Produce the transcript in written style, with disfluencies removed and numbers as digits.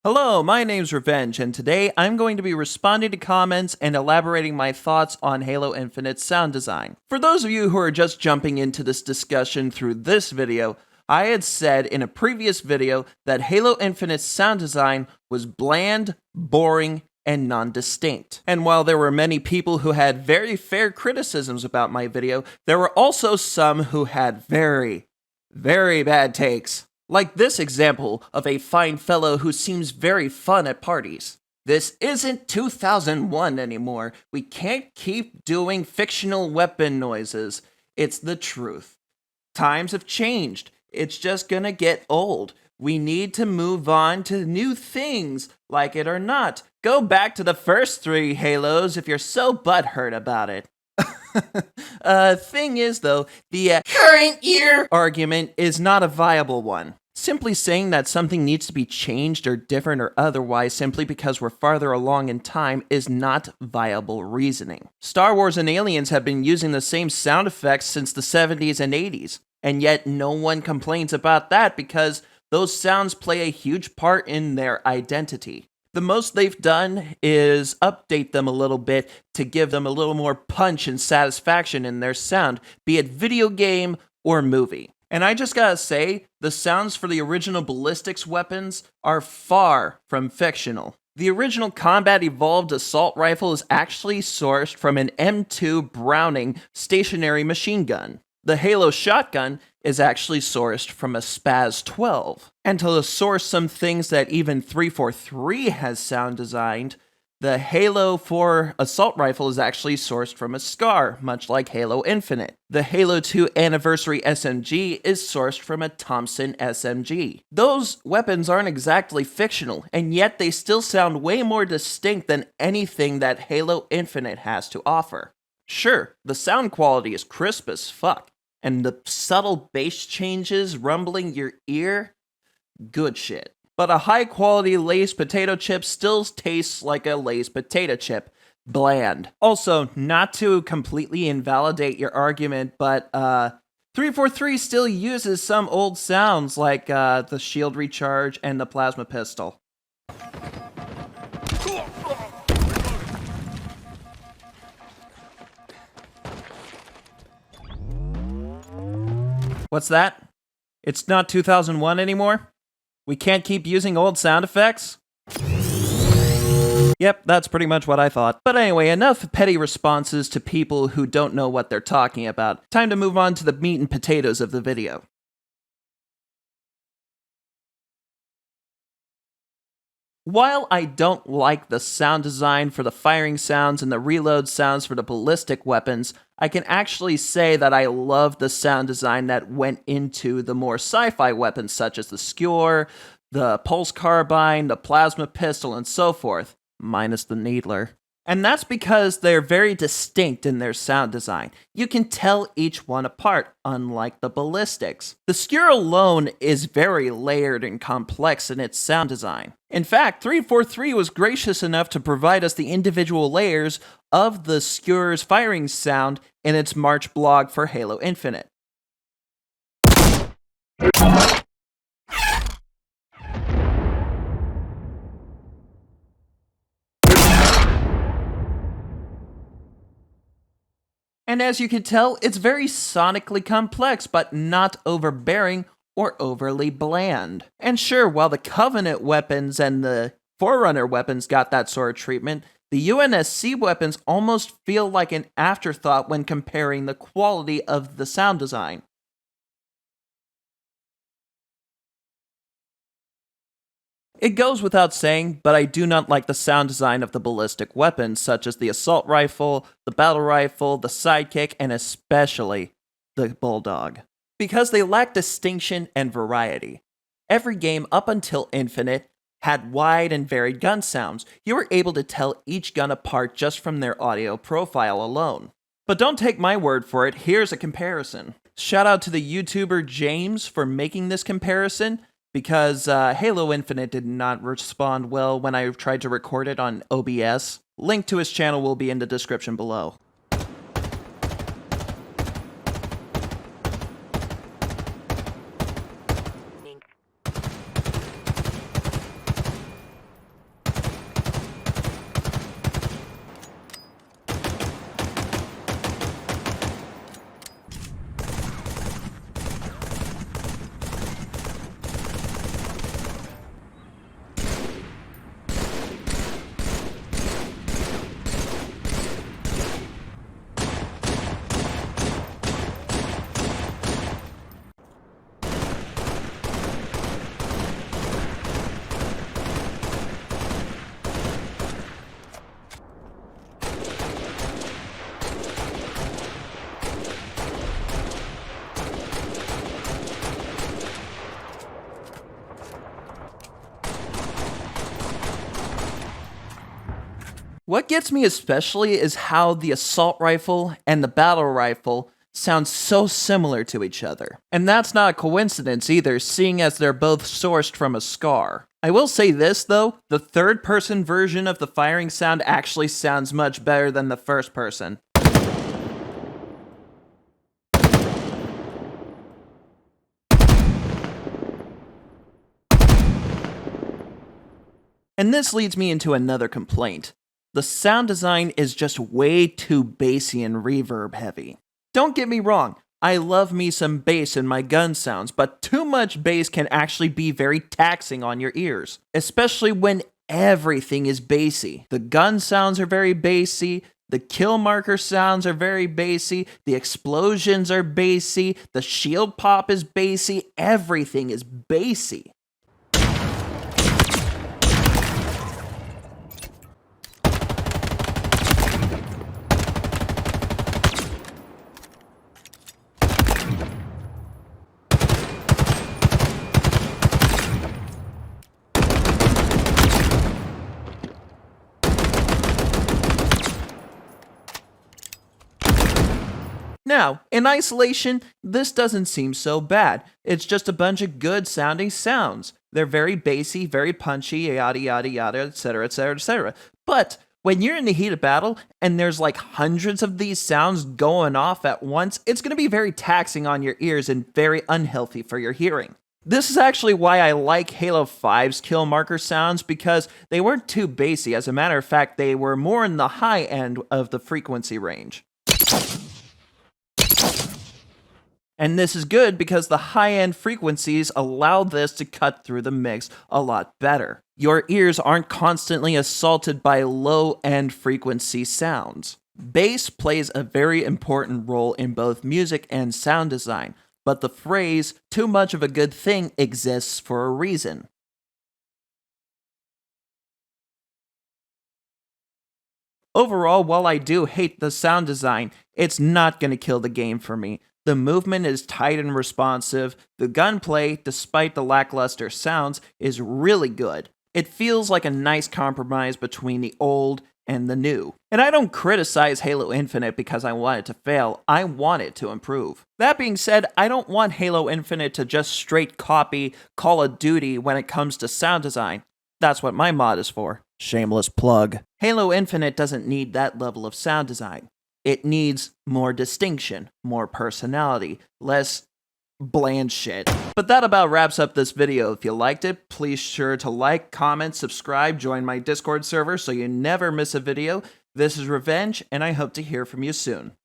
Hello, my name's Revenge, and today I'm going to be responding to comments and elaborating my thoughts on Halo Infinite's sound design. For those of you who are just jumping into this discussion through this video, I had said in a previous video that Halo Infinite's sound design was bland, boring, and non-distinct. And while there were many people who had very fair criticisms about my video, there were also some who had very bad takes. Like this example of a fine fellow who seems very fun at parties. This isn't 2001 anymore. We can't keep doing fictional weapon noises. It's the truth. Times have changed. It's just gonna get old. We need to move on to new things, like it or not. Go back to the first 3 Halos if you're so butthurt about it. Thing is, though, the current year argument is not a viable one. Simply saying that something needs to be changed or different or otherwise simply because we're farther along in time is not viable reasoning. Star Wars and Aliens have been using the same sound effects since the 70s and 80s, and yet no one complains about that because those sounds play a huge part in their identity. The most they've done is update them a little bit to give them a little more punch and satisfaction in their sound, be it video game or movie. And I just gotta say, the sounds for the original Ballistics weapons are far from fictional. The original Combat Evolved assault rifle is actually sourced from an M2 Browning stationary machine gun. The Halo shotgun is actually sourced from a Spaz 12. And to source some things that even 343 has sound designed, the Halo 4 assault rifle is actually sourced from a SCAR, much like Halo Infinite. The Halo 2 Anniversary SMG is sourced from a Thompson SMG. Those weapons aren't exactly fictional, and yet they still sound way more distinct than anything that Halo Infinite has to offer. Sure, the sound quality is crisp as fuck, and the subtle bass changes rumbling your ear, good shit. But a high-quality Lay's potato chip still tastes like a Lay's potato chip. Bland. Also, not to completely invalidate your argument, but 343 still uses some old sounds like the shield recharge and the plasma pistol. What's that? It's not 2001 anymore? We can't keep using old sound effects? Yep, that's pretty much what I thought. But anyway, enough petty responses to people who don't know what they're talking about. Time to move on to the meat and potatoes of the video. While I don't like the sound design for the firing sounds and the reload sounds for the ballistic weapons, I can actually say that I love the sound design that went into the more sci-fi weapons such as the skewer, the pulse carbine, the plasma pistol, and so forth, minus the needler. And that's because they're very distinct in their sound design. You can tell each one apart, unlike the ballistics. The skewer alone is very layered and complex in its sound design. In fact, 343 was gracious enough to provide us the individual layers of the skewer's firing sound in its March blog for Halo Infinite. And as you can tell, it's very sonically complex, but not overbearing or overly bland. And sure, while the Covenant weapons and the Forerunner weapons got that sort of treatment, the UNSC weapons almost feel like an afterthought when comparing the quality of the sound design. It goes without saying, but I do not like the sound design of the ballistic weapons, such as the assault rifle, the battle rifle, the sidekick, and especially the bulldog, because they lack distinction and variety. Every game up until Infinite had wide and varied gun sounds. You were able to tell each gun apart just from their audio profile alone. But don't take my word for it, here's a comparison. Shout out to the YouTuber Jame for making this comparison, because Halo Infinite did not respond well when I tried to record it on OBS. Link to his channel will be in the description below. What gets me especially is how the assault rifle and the battle rifle sound so similar to each other. And that's not a coincidence either, seeing as they're both sourced from a SCAR. I will say this though, the third person version of the firing sound actually sounds much better than the first person. And this leads me into another complaint. The sound design is just way too bassy and reverb heavy. Don't get me wrong, I love me some bass in my gun sounds, but too much bass can actually be very taxing on your ears, especially when everything is bassy. The gun sounds are very bassy, the kill marker sounds are very bassy, the explosions are bassy, the shield pop is bassy, everything is bassy. Now, in isolation, this doesn't seem so bad. It's just a bunch of good sounding sounds. They're very bassy, very punchy, yada yada yada, etc, etc, etc. But when you're in the heat of battle and there's like hundreds of these sounds going off at once, it's going to be very taxing on your ears and very unhealthy for your hearing. This is actually why I like Halo 5's kill marker sounds, because they weren't too bassy. As a matter of fact, they were more in the high end of the frequency range. And this is good because the high-end frequencies allow this to cut through the mix a lot better. Your ears aren't constantly assaulted by low-end frequency sounds. Bass plays a very important role in both music and sound design, but the phrase, "too much of a good thing," exists for a reason. Overall, while I do hate the sound design, it's not going to kill the game for me. The movement is tight and responsive. The gunplay, despite the lackluster sounds, is really good. It feels like a nice compromise between the old and the new. And I don't criticize Halo Infinite because I want it to fail. I want it to improve. That being said, I don't want Halo Infinite to just straight copy Call of Duty when it comes to sound design. That's what my mod is for. Shameless plug. Halo Infinite doesn't need that level of sound design. It needs more distinction, more personality, less bland shit. But that about wraps up this video. If you liked it, please sure to like, comment, subscribe, join my Discord server so you never miss a video. This is Revenge, and I hope to hear from you soon.